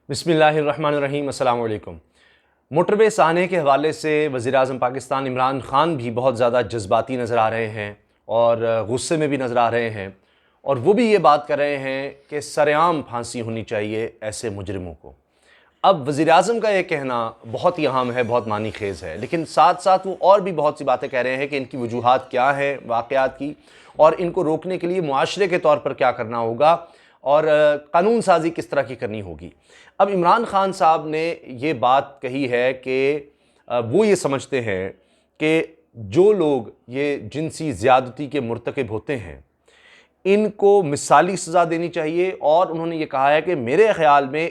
बिस्मिल्लाहिर्रहमानिर्रहीम, अस्सलाम वालेकुम। मोटरवे साने के हवाले से वज़ीर-ए-आज़म पाकिस्तान इमरान ख़ान भी बहुत ज़्यादा जज्बाती नज़र आ रहे हैं और गुस्से में भी नज़र आ रहे हैं, और वो भी ये बात कर रहे हैं कि सरेआम फांसी होनी चाहिए ऐसे मुजरिमों को। अब वज़ीर-ए-आज़म का ये कहना बहुत ही अहम है, बहुत मानी खेज़ है, लेकिन साथ साथ वो और भी बहुत सी बातें कह रहे हैं कि इनकी वजूहात क्या हैं वाक़यात की, और इनको रोकने के लिए मुआशरे के तौर पर क्या करना होगा और कानून साज़ी किस तरह की करनी होगी। अब इमरान ख़ान साहब ने ये बात कही है कि वो ये समझते हैं कि जो लोग ये जिनसी ज़्यादती के मुर्तकिब होते हैं, इनको मिसाली सज़ा देनी चाहिए, और उन्होंने ये कहा है कि मेरे ख़्याल में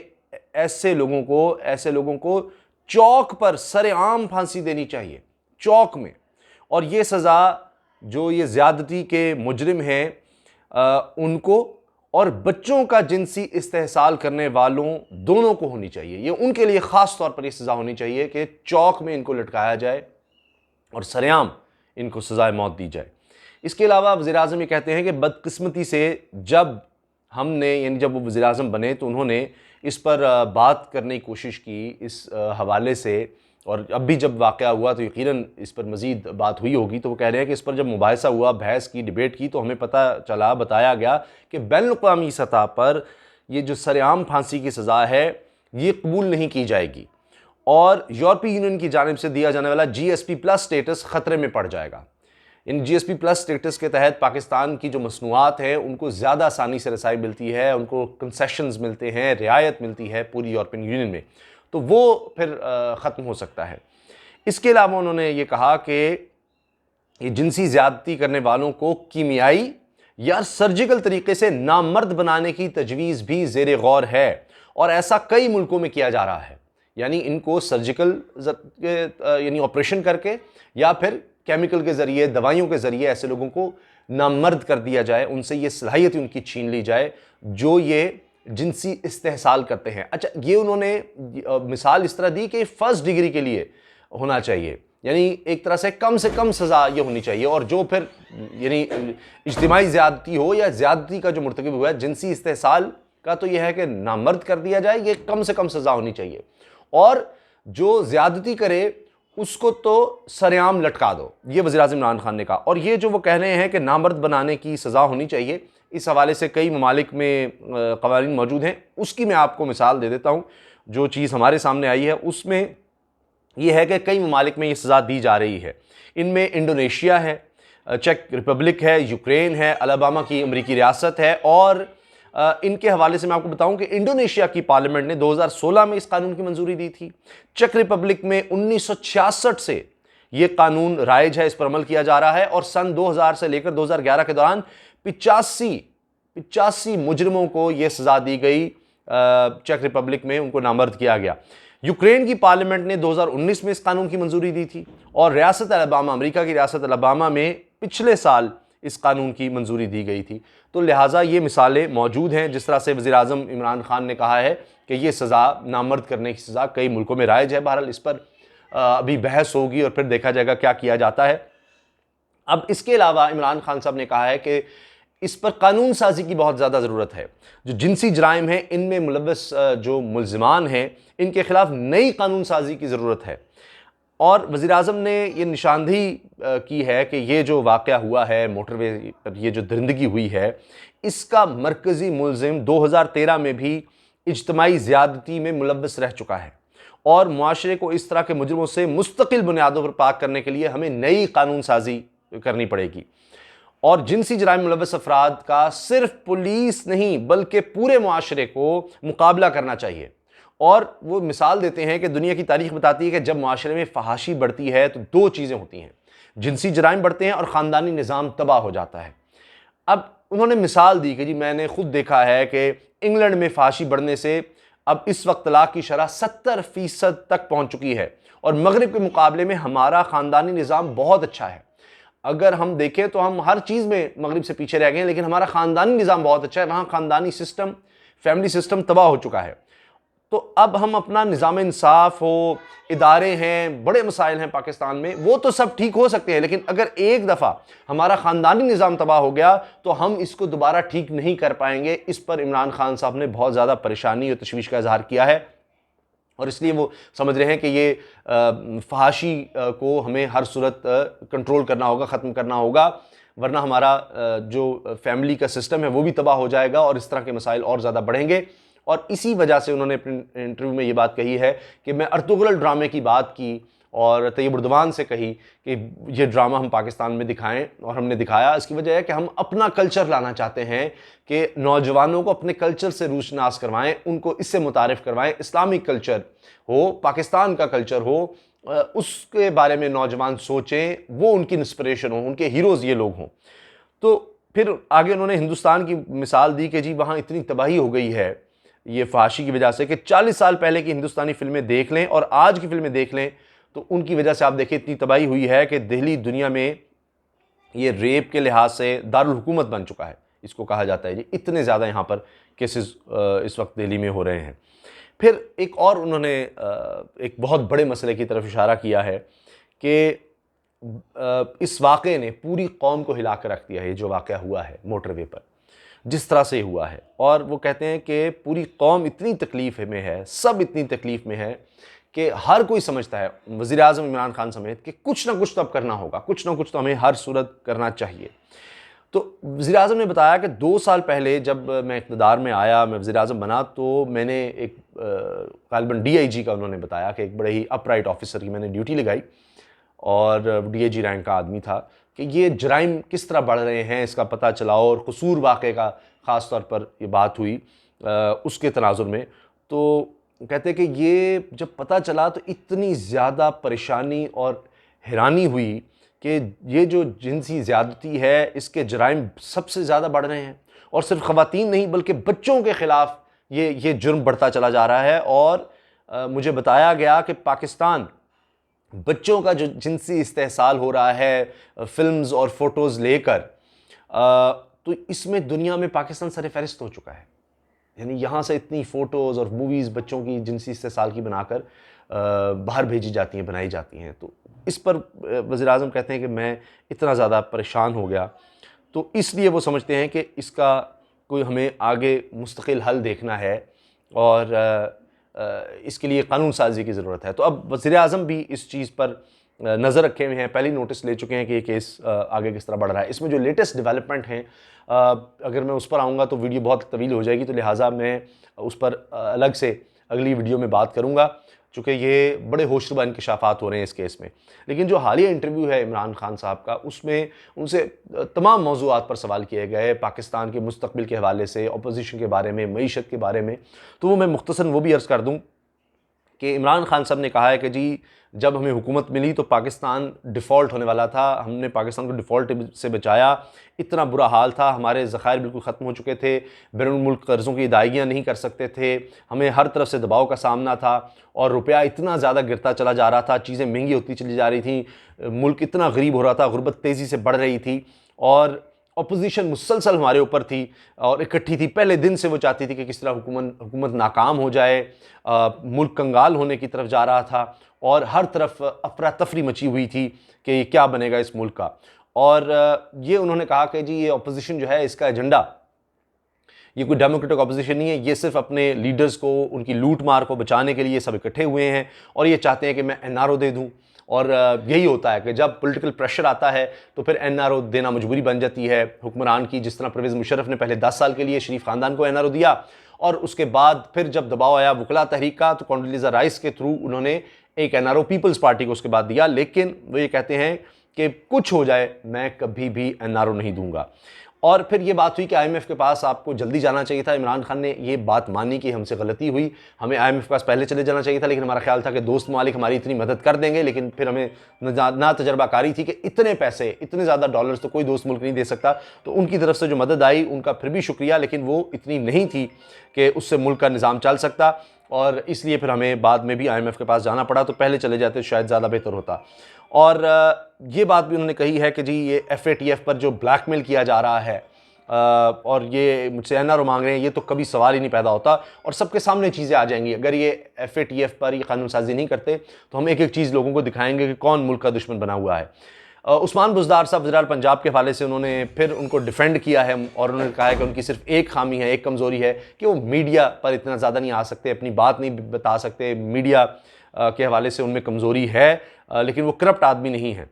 ऐसे लोगों को चौक पर सरेआम फांसी देनी चाहिए, चौक में। और ये सज़ा जो ये ज़्यादती के मुजरिम हैं उनको और बच्चों का जिनसी इस्तेहसाल करने वालों दोनों को होनी चाहिए। ये उनके लिए ख़ास तौर पर ये सज़ा होनी चाहिए कि चौक में इनको लटकाया जाए और सरेआम इनको सज़ाए मौत दी जाए। इसके अलावा वज़ीर-ए-आज़म ये कहते हैं कि बदकिस्मती से जब वो वज़ीर-ए-आज़म बने तो उन्होंने इस पर बात करने की कोशिश की इस हवाले से, और अब भी जब वाक़या हुआ तो यकीनन इस पर मज़ीद बात हुई होगी। तो वो कह रहे हैं कि इस पर जब मुबाहिसा हुआ, बहस की, डिबेट की, तो हमें बताया गया कि बैनुल-अक़वामी सतह पर ये जो सरेआम फांसी की सज़ा है ये कबूल नहीं की जाएगी, और यूरोपीय यूनियन की जानिब से दिया जाने वाला GSP प्लस स्टेटस ख़तरे में पड़ जाएगा। इन GSP प्लस स्टेटस के तहत पाकिस्तान की जो मसनूआत हैं उनको ज़्यादा आसानी से रसाई मिलती है, उनको कंसेशंस मिलते हैं, रियायत मिलती है पूरी यूरोपियन यूनियन में, तो वो फिर ख़त्म हो सकता है। इसके अलावा उन्होंने ये कहा कि ये जिनसी ज़्यादती करने वालों को कीमियाई या सर्जिकल तरीके से नामर्द बनाने की तजवीज़ भी ज़ेरे गौर है, और ऐसा कई मुल्कों में किया जा रहा है। यानी इनको सर्जिकल यानी ऑपरेशन करके या फिर केमिकल के ज़रिए, दवाइयों के ज़रिए ऐसे लोगों को नामर्द कर दिया जाए, उनसे ये सलाहियत उनकी छीन ली जाए जो ये जिनसी इस्तेहसाल करते हैं। अच्छा, ये उन्होंने मिसाल इस तरह दी कि फर्स्ट डिग्री के लिए होना चाहिए, यानी एक तरह से कम सज़ा ये होनी चाहिए, और जो फिर यानी इज्तिमाई ज़्यादती हो या ज़्यादती का जो मुर्तकिब हुआ है जिनसी इस्तेहसाल का, तो यह है कि नामर्द कर दिया जाए, ये कम से कम सज़ा होनी चाहिए, और जो ज़्यादती करे उसको तो सरेआम लटका दो, ये वज़ीर-ए-आज़म इमरान ख़ान ने कहा। और ये जो वो कह रहे हैं कि नामर्द बनाने की सज़ा होनी चाहिए, इस हवाले से कई ममालिक में क़वानीन मौजूद हैं। उसकी मैं आपको मिसाल दे देता हूँ। जो चीज़ हमारे सामने आई है उसमें यह है कि कई ममालिक में ये सज़ा दी जा रही है। इनमें इंडोनेशिया है, चेक रिपब्लिक है, यूक्रेन है, अलबामा की अमरीकी रियासत है, और इनके हवाले से मैं आपको बताऊं कि इंडोनेशिया की पार्लियामेंट ने 2016 में इस कानून की मंजूरी दी थी। चेक रिपब्लिक में 1966 से ये कानून राइज है, इस पर अमल किया जा रहा है, और सन 2000 से लेकर 2011 के दौरान 85 मुजरिमों को यह सजा दी गई। चेक रिपब्लिक में उनको नामर्द किया गया। यूक्रेन की पार्लियामेंट ने 2019 में इस कानून की मंजूरी दी थी, और रियासत अलबामा, अमेरिका की रियासत अलबामा में पिछले साल इस कानून की मंजूरी दी गई थी। तो लिहाजा ये मिसालें मौजूद हैं। जिस तरह से वज़ीर-ए-आज़म इमरान ख़ान ने कहा है कि ये सज़ा, नामर्द करने की सज़ा कई मुल्कों में राइज है। बहरहाल इस पर अभी बहस होगी और फिर देखा जाएगा क्या किया जाता है। अब इसके अलावा इमरान ख़ान साहब ने कहा है कि इस पर कानून साजी की बहुत ज़्यादा ज़रूरत है। जो जिनसी जराइम हैं इनमें मुलव्वस जो मुल्ज़िमान हैं इनके ख़िलाफ़ नई कानून साजी की ज़रूरत है। और वज़ीर-ए-आज़म ने ये निशानदेही की है कि ये जो वाक़या हुआ है मोटरवे पर, ये जो दरिंदगी हुई है, इसका मरकज़ी मुल्ज़िम 2013 में भी इज्तिमाई ज़्यादती में मुलव्वस रह चुका है, और मुआशरे को इस तरह के मुजरिमों से मुस्तकिल बुनियादों पर पाक करने के लिए हमें नई कानून साजी करनी पड़ेगी। और जिनसी जराइम मुलव्वस अफराद का सिर्फ पुलिस नहीं बल्कि पूरे मुआशरे को मुकाबला करना चाहिए। और वो मिसाल देते हैं कि दुनिया की तारीख बताती है कि जब मुआशरे में फहाशी बढ़ती है तो दो चीज़ें होती हैं, जिनसी जराइम बढ़ते हैं और ख़ानदानी निज़ाम तबाह हो जाता है। अब उन्होंने मिसाल दी कि जी मैंने खुद देखा है कि इंग्लैंड में फहाशी बढ़ने से अब इस वक्त तलाक की शरह 70% तक पहुँच चुकी है, और मगरिब के मुकाबले में हमारा ख़ानदानी निज़ाम बहुत अच्छा है। अगर हम देखें तो हम हर चीज़ में मगरिब से पीछे रह गए हैं, लेकिन हमारा ख़ानदानी निज़ाम बहुत अच्छा है। वहाँ ख़ानदानी सिस्टम, फैमिली सिस्टम तबाह हो चुका है। तो अब हम अपना निज़ाम इंसाफ हो, इदारे हैं, बड़े मसाइल हैं पाकिस्तान में, वो तो सब ठीक हो सकते हैं, लेकिन अगर एक दफ़ा हमारा ख़ानदानी निज़ाम तबाह हो गया तो हम इसको दोबारा ठीक नहीं कर पाएंगे। इस पर इमरान खान साहब ने बहुत ज़्यादा परेशानी और तशवीश का इजहार किया है और इसलिए वो समझ रहे हैं कि ये फहाशी को हमें हर सूरत कंट्रोल करना होगा, ख़त्म करना होगा, वरना हमारा जो फैमिली का सिस्टम है वो भी तबाह हो जाएगा और इस तरह के मसाइल और ज़्यादा बढ़ेंगे। और इसी वजह से उन्होंने अपने इंटरव्यू में ये बात कही है कि मैं अर्तुगरुल ड्रामे की बात की और तैयब उर्दवान से कही कि ये ड्रामा हम पाकिस्तान में दिखाएं, और हमने दिखाया। इसकी वजह है कि हम अपना कल्चर लाना चाहते हैं कि नौजवानों को अपने कल्चर से रूशनास करवाएं, उनको इससे मुतारिफ़ करवाएं। इस्लामिक कल्चर हो, पाकिस्तान का कल्चर हो, उसके बारे में नौजवान सोचें, वो उनकी इंस्पिरेशन हो, उनके हीरोज़ ये लोग हों। तो फिर आगे उन्होंने हिंदुस्तान की मिसाल दी कि जी वहाँ इतनी तबाही हो गई है ये फहाशी की वजह से कि 40 साल पहले की हिंदुस्तानी फिल्में देख लें और आज की फिल्में देख लें तो उनकी वजह से आप देखिए इतनी तबाही हुई है कि दिल्ली दुनिया में ये रेप के लिहाज से दारुल हुकूमत बन चुका है, इसको कहा जाता है जी। इतने ज़्यादा यहाँ पर केसेस इस वक्त दिल्ली में हो रहे हैं। फिर एक और उन्होंने एक बहुत बड़े मसले की तरफ इशारा किया है कि इस वाक़े ने पूरी कौम को हिला कर रख दिया है। ये जो वाक़या हुआ है मोटरवे पर, जिस तरह से हुआ है, और वो कहते हैं कि पूरी कौम इतनी तकलीफ़ में है, सब इतनी तकलीफ़ में है कि हर कोई समझता है, वज़ीर-ए-आज़म इमरान खान समेत, कि कुछ ना कुछ तो अब करना होगा, कुछ ना कुछ तो हमें हर सूरत करना चाहिए। तो वज़ीर-ए-आज़म ने बताया कि 2 साल पहले जब मैं इक़्तिदार में आया, मैं वज़ीर-ए-आज़म बना, तो मैंने एक ग़ालिबन DIG का उन्होंने बताया कि एक बड़े ही अपराइट ऑफिसर की मैंने ड्यूटी लगाई और DIG रैंक का आदमी था कि ये जराइम किस तरह बढ़ रहे हैं इसका पता चला, और कसूर वाक़े का ख़ास तौर पर ये बात हुई उसके तनाज़ुर में। तो कहते कि ये जब पता चला तो इतनी ज़्यादा परेशानी और हैरानी हुई कि ये जो जिनसी ज़्यादती है इसके जराइम सबसे ज़्यादा बढ़ रहे हैं, और सिर्फ ख़वातीन नहीं बल्कि बच्चों के ख़िलाफ़ ये जुर्म बढ़ता चला जा रहा है। और मुझे बताया गया कि पाकिस्तान बच्चों का जो जिनसी इस्तेहसाल हो रहा है फ़िल्म्स और फ़ोटोज़ लेकर, तो इसमें दुनिया में पाकिस्तान सर-ए-फ़हरिस्त हो चुका है। यानी यहाँ से इतनी फ़ोटोज़ और मूवीज़ बच्चों की जिनसी इस्तेहसाल की बनाकर बाहर भेजी जाती हैं, बनाई जाती हैं। तो इस पर वज़ीर-ए-आज़म कहते हैं कि मैं इतना ज़्यादा परेशान हो गया, तो इसलिए वो समझते हैं कि इसका कोई हमें आगे मुस्तकिल हल देखना है और इसके लिए कानून साज़ी की ज़रूरत है। तो अब वज़ीर-ए-आज़म भी इस चीज़ पर नज़र रखे हुए हैं, पहले ही नोटिस ले चुके हैं कि ये केस आगे किस तरह बढ़ रहा है। इसमें जो लेटेस्ट डेवलपमेंट हैं, अगर मैं उस पर आऊँगा तो वीडियो बहुत तवील हो जाएगी, तो लिहाजा मैं उस पर अलग से अगली वीडियो में बात करूँगा, चूँकि ये बड़े होशरुबा इंकशाफ़ात हो रहे हैं इस केस में। लेकिन जो हालिया इंटरव्यू है इमरान खान साहब का, उसमें उनसे तमाम मौज़ूआत पर सवाल किए गए, पाकिस्तान के मुस्तक़बिल के हवाले से, अपोज़िशन के बारे में, मईशत के बारे में। तो वो मैं मुख्तसरन वो भी अर्ज़ कर दूँ कि इमरान खान साहब ने कहा है कि जी जब हमें हुकूमत मिली तो पाकिस्तान डिफ़ॉल्ट होने वाला था, हमने पाकिस्तान को डिफ़ॉल्ट से बचाया। इतना बुरा हाल था, हमारे ज़खायर बिल्कुल ख़त्म हो चुके थे, बैरून मुल्क कर्ज़ों की अदायगियाँ नहीं कर सकते थे, हमें हर तरफ से दबाव का सामना था और रुपया इतना ज़्यादा गिरता चला जा रहा था, चीज़ें महंगी होती चली जा रही थी, मुल्क इतना गरीब हो रहा था, गुर्बत तेज़ी से बढ़ रही थी और अपोजिशन मुसलसल हमारे ऊपर थी और इकट्ठी थी। पहले दिन से वो चाहती थी कि किस तरह हुकूमत नाकाम हो जाए, मुल्क कंगाल होने की तरफ जा रहा था और हर तरफ अफरा तफरी मची हुई थी कि क्या बनेगा इस मुल्क का। और ये उन्होंने कहा कि जी ये अपोजिशन जो है, इसका एजेंडा ये कोई डेमोक्रेटिक अपोजिशन नहीं है, ये सिर्फ अपने लीडर्स को, उनकी लूट मार को बचाने के लिए सब इकट्ठे हुए हैं और ये चाहते हैं कि मैं NRO दे दूँ। और यही होता है कि जब पॉलिटिकल प्रेशर आता है तो फिर NRO देना मजबूरी बन जाती है हुक्मरान की। जिस तरह परवेज़ मुशर्रफ ने पहले 10 साल के लिए शरीफ ख़ानदान को NRO दिया और उसके बाद फिर जब दबाव आया वकला तहरीक का तो कॉन्डोलीज़ा राइस के थ्रू उन्होंने एक NRO पीपल्स पार्टी को उसके बाद दिया। लेकिन वो ये कहते हैं कि कुछ हो जाए मैं कभी भी NRO नहीं दूंगा। और फिर ये बात हुई कि IMF के पास आपको जल्दी जाना चाहिए था। इमरान खान ने ये बात मानी कि हमसे गलती हुई, हमें IMF के पास पहले चले जाना चाहिए था, लेकिन हमारा ख्याल था कि दोस्त ममालिक हमारी इतनी मदद कर देंगे। लेकिन फिर हमें ना तजर्बाकारी थी कि इतने पैसे, इतने ज़्यादा डॉलर्स तो कोई दोस्त मुल्क नहीं दे सकता। तो उनकी तरफ से जो मदद आई उनका फिर भी शुक्रिया, लेकिन वो इतनी नहीं थी कि उससे मुल्क का निज़ाम चल सकता और इसलिए फिर हमें बाद में भी IMF के पास जाना पड़ा। तो पहले चले जाते तो शायद ज़्यादा बेहतर होता। और ये बात भी उन्होंने कही है कि जी ये FATF पर जो ब्लैकमेल किया जा रहा है और ये मुझसे एनआरओ मांग रहे हैं, ये तो कभी सवाल ही नहीं पैदा होता और सबके सामने चीज़ें आ जाएंगी। अगर ये FATF पर ये कानून साजी नहीं करते तो हम एक एक चीज़ लोगों को दिखाएंगे कि कौन मुल्क का दुश्मन बना हुआ है। उस्मान बुज़दार साहब वज़ीर पंजाब के हवाले से उन्होंने फिर उनको डिफेंड किया है और उन्होंने कहा है कि उनकी सिर्फ एक खामी है, एक कमज़ोरी है कि वो मीडिया पर इतना ज़्यादा नहीं आ सकते, अपनी बात नहीं बता सकते। मीडिया के हवाले से उनमें कमज़ोरी है, लेकिन वो करप्ट आदमी नहीं है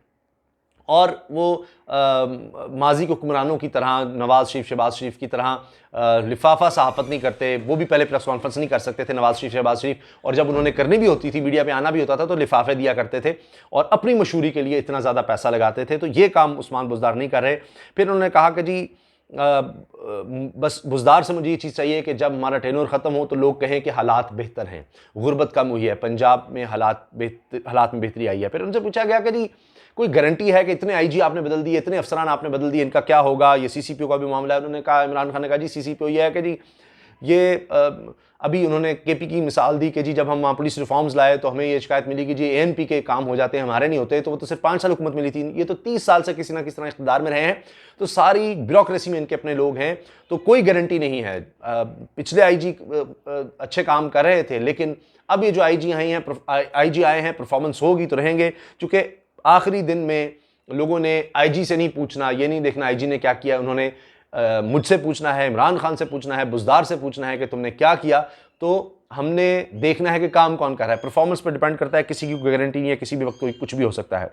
और वो माजी के हुक्मरानों की तरह नवाज़ शरीफ, शहबाज शरीफ की तरह लिफाफा सहाफ़त नहीं करते। वो भी पहले प्रेस कॉन्फ्रेंस नहीं कर सकते थे नवाज़ शरीफ, शहबाज शरीफ, और जब उन्होंने करनी भी होती थी, मीडिया पे आना भी होता था, तो लिफाफे दिया करते थे और अपनी मशहूरी के लिए इतना ज़्यादा पैसा लगाते थे। तो ये काम उस्मान बुज़दार नहीं कर रहे। फिर उन्होंने कहा कि जी बस बुज़दार से मुझे ये चीज़ चाहिए कि जब हमारा टेन्योर ख़त्म हो तो लोग कहें कि हालात बेहतर हैं, गुर्बत कम हुई है, पंजाब में हालात में बेहतरी आई है। फिर उनसे पूछा गया कि जी कोई गारंटी है कि इतने IG आपने बदल दिए, इतने अफसरान आपने बदल दिए, इनका क्या होगा? ये CCPO का भी मामला है। उन्होंने कहा, इमरान खान ने कहा जी CCPO ये है कि जी ये अभी उन्होंने KP की मिसाल दी कि जी जब हम वहाँ पुलिस रिफॉर्म्स लाए तो हमें ये शिकायत मिली कि जी ANP के काम हो जाते हैं, हमारे नहीं होते। तो वो तो सिर्फ 5 साल हुकूमत मिली थी, ये तो 30 साल से किसी ना किसी तरह इख्तियार में रहे हैं। तो सारी ब्यूरोक्रेसी में इनके अपने लोग हैं, तो कोई गारंटी नहीं है। पिछले IG अच्छे काम कर रहे थे, लेकिन अब ये जो IG आए हैं परफॉर्मेंस होगी तो रहेंगे, चूँकि आखिरी दिन में लोगों ने IG से नहीं पूछना, ये नहीं देखना IG ने क्या किया, उन्होंने मुझसे पूछना है, इमरान खान से पूछना है, बुज़दार से पूछना है कि तुमने क्या किया। तो हमने देखना है कि काम कौन कर रहा है। परफॉर्मेंस पर डिपेंड करता है, किसी की कोई गारंटी नहीं है, किसी भी वक्त कोई कुछ भी हो सकता है।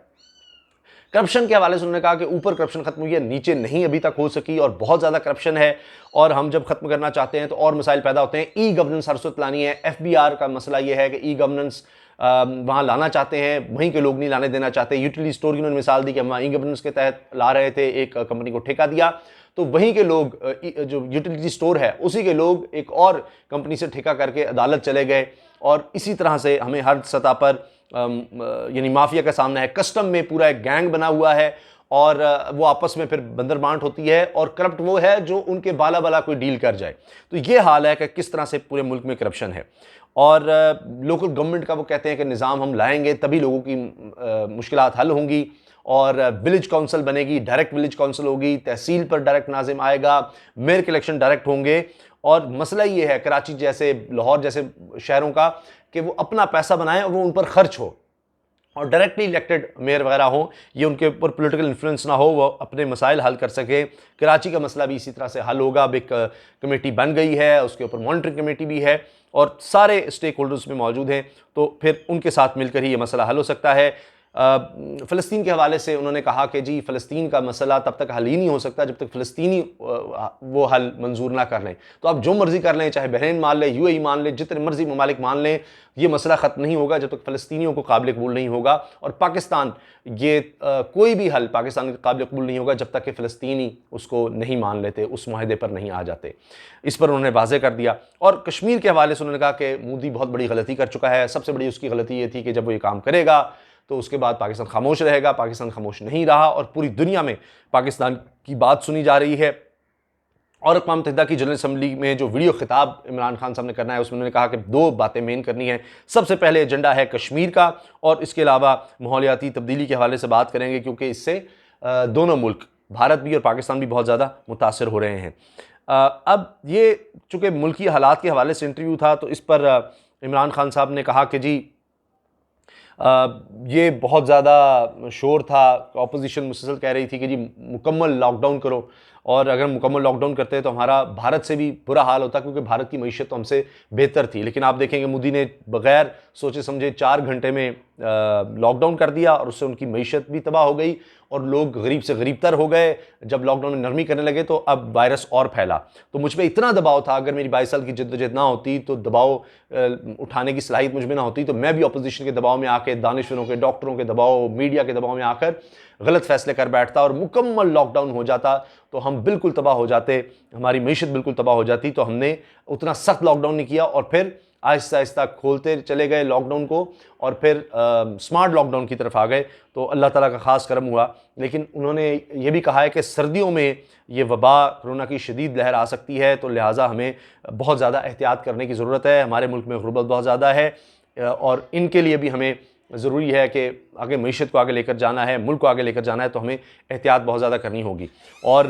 करप्शन के हवाले से उन्होंने कहा कि ऊपर करप्शन खत्म हुई है, नीचे नहीं अभी तक हो सकी और बहुत ज़्यादा करप्शन है और हम जब खत्म करना चाहते हैं तो और मसाइल पैदा होते हैं। E-गवर्नेंस हर सूरत लानी है। FBR का मसला ये है कि E-गवर्नेंस वहाँ लाना चाहते हैं, वहीं के लोग नहीं लाने देना चाहते। यूटिलिटी स्टोर की उन्होंने मिसाल दी कि हम E-गवर्नेंस के तहत ला रहे थे, एक कंपनी को ठेका दिया, तो वहीं के लोग जो यूटिलिटी स्टोर है उसी के लोग एक और कंपनी से ठेका करके अदालत चले गए और इसी तरह से हमें हर सतह पर यानी माफिया का सामना है। कस्टम में पूरा एक गैंग बना हुआ है और वो आपस में फिर बंदर बांट होती है और करप्ट वो है जो उनके बाला बाला कोई डील कर जाए। तो ये हाल है कि किस तरह से पूरे मुल्क में करप्शन है। और लोकल गवर्नमेंट का वो कहते हैं कि निज़ाम हम लाएंगे तभी लोगों की मुश्किलात हल होंगी और विलेज काउंसिल बनेगी, डायरेक्ट विलेज काउंसिल होगी, तहसील पर डायरेक्ट नाजिम आएगा, मेयर के इलेक्शन डायरेक्ट होंगे। और मसला ये है कराची जैसे, लाहौर जैसे शहरों का कि वो अपना पैसा बनाएं और वो उन पर खर्च हो और डायरेक्टली इलेक्टेड मेयर वगैरह हो, ये उनके ऊपर पॉलिटिकल इन्फ्लुएंस ना हो, वो अपने मसाइल हल कर सके। कराची का मसला भी इसी तरह से हल होगा। अब एक कमेटी बन गई है, उसके ऊपर मॉनिटरिंग कमेटी भी है और सारे स्टेक होल्डर्स में मौजूद हैं, तो फिर उनके साथ मिलकर ही ये मसला हल हो सकता है। फ़लस्तीन के हवाले से उन्होंने कहा कि जी फ़लस्तीन का मसला तब तक हल ही नहीं हो सकता जब तक फ़लस्तीनी वो हल मंजूर ना कर लें। तो आप जो मर्ज़ी कर लें, चाहे बहरीन मान लें, UAE मान लें, जितने मर्ज़ी ममालिक मान लें, ये मसला ख़त्म नहीं होगा जब तक फ़लस्तीनियों को काबिल कबूल नहीं होगा। और पाकिस्तान ये कोई भी हल पाकिस्तान के काबिल कबूल नहीं होगा जब तक कि फ़लस्तीनी उसको नहीं मान लेते, उस मुआहदे पर नहीं आ जाते। इस पर उन्होंने वाज़ेह कर दिया। और कश्मीर के हवाले से उन्होंने कहा कि मोदी बहुत बड़ी गलती कर चुका है। सबसे बड़ी उसकी गलती ये थी कि जब वो ये काम करेगा तो उसके बाद पाकिस्तान खामोश रहेगा। पाकिस्तान खामोश नहीं रहा और पूरी दुनिया में पाकिस्तान की बात सुनी जा रही है। और अक़वाम मुत्तहिदा की जनरल असम्बली में जो वीडियो खिताब इमरान खान साहब ने करना है, उसमें उन्होंने कहा कि 2 बातें मेन करनी है। सबसे पहले एजेंडा है कश्मीर का और इसके अलावा माहौलियाती तब्दीली के हवाले से बात करेंगे, क्योंकि इससे दोनों मुल्क, भारत भी और पाकिस्तान भी बहुत ज़्यादा मुतासर हो रहे हैं। अब ये चूँकि मुल्की हालात के हवाले से इंटरव्यू था, तो इस पर इमरान खान साहब ने कहा कि जी ये बहुत ज़्यादा शोर था, अपोजिशन मुसलसल कह रही थी कि जी मुकम्मल लॉकडाउन करो, और अगर मुकम्मल लॉकडाउन करते हैं तो हमारा भारत से भी बुरा हाल होता, क्योंकि भारत की मईशत तो हमसे बेहतर थी। लेकिन आप देखेंगे मोदी ने बग़ैर सोचे समझे 4 घंटे में लॉकडाउन कर दिया और उससे उनकी मईशत भी तबाह हो गई और लोग गरीब से गरीब तर हो गए। जब लॉकडाउन में नरमी करने लगे तो अब वायरस और फैला। तो मुझ पर इतना दबाव था, अगर मेरी 22 साल की जिद्दोजहद ना होती, तो दबाव उठाने की सलाहियत मुझ में ना होती, तो मैं भी अपोजिशन के दबाव में आके, दानिशवरों के, डॉक्टरों के दबाव, मीडिया के दबाव में आकर गलत फैसले कर बैठता और मुकम्मल लॉकडाउन हो जाता, तो हम बिल्कुल तबाह हो जाते, हमारी मईशत बिल्कुल तबाह हो जाती। तो हमने उतना सख्त लॉकडाउन नहीं किया और फिर आहिस्ता आहिस्ता खोलते चले गए लॉकडाउन को और फिर स्मार्ट लॉकडाउन की तरफ आ गए। तो अल्लाह ताला का ख़ास करम हुआ। लेकिन उन्होंने ये भी कहा है कि सर्दियों में ये वबा कोरोना की शदीद लहर आ सकती है, तो लिहाजा हमें बहुत ज़्यादा एहतियात करने की ज़रूरत है। हमारे मुल्क में गुर्बत बहुत ज़्यादा है और इनके लिए भी हमें ज़रूरी है कि आगे मईशत को आगे लेकर जाना है, मुल्क को आगे लेकर जाना है, तो हमें एहतियात बहुत ज़्यादा करनी होगी। और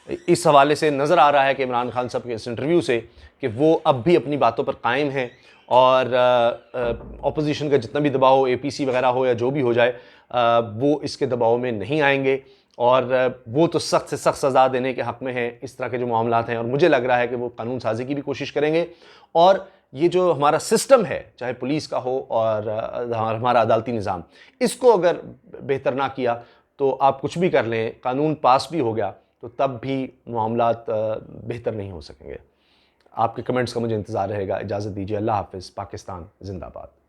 इस हवाले से नज़र आ रहा है कि इमरान खान साहब के इस इंटरव्यू से कि वो अब भी अपनी बातों पर कायम हैं और अपोजिशन का जितना भी दबाव हो, APC वगैरह हो या जो भी हो जाए, वो इसके दबाव में नहीं आएंगे और वो तो सख्त से सख्त सज़ा देने के हक़ में हैं इस तरह के जो मामलात हैं। और मुझे लग रहा है कि वो कानून साजी की भी कोशिश करेंगे और ये जो हमारा सिस्टम है, चाहे पुलिस का हो और हमारा अदालती निज़ाम, इसको अगर बेहतर ना किया तो आप कुछ भी कर लें, कानून पास भी हो गया तो तब भी मामलात बेहतर नहीं हो सकेंगे। आपके कमेंट्स का मुझे इंतज़ार रहेगा। इजाज़त दीजिए। अल्लाह हाफ़िज़। पाकिस्तान ज़िंदाबाद।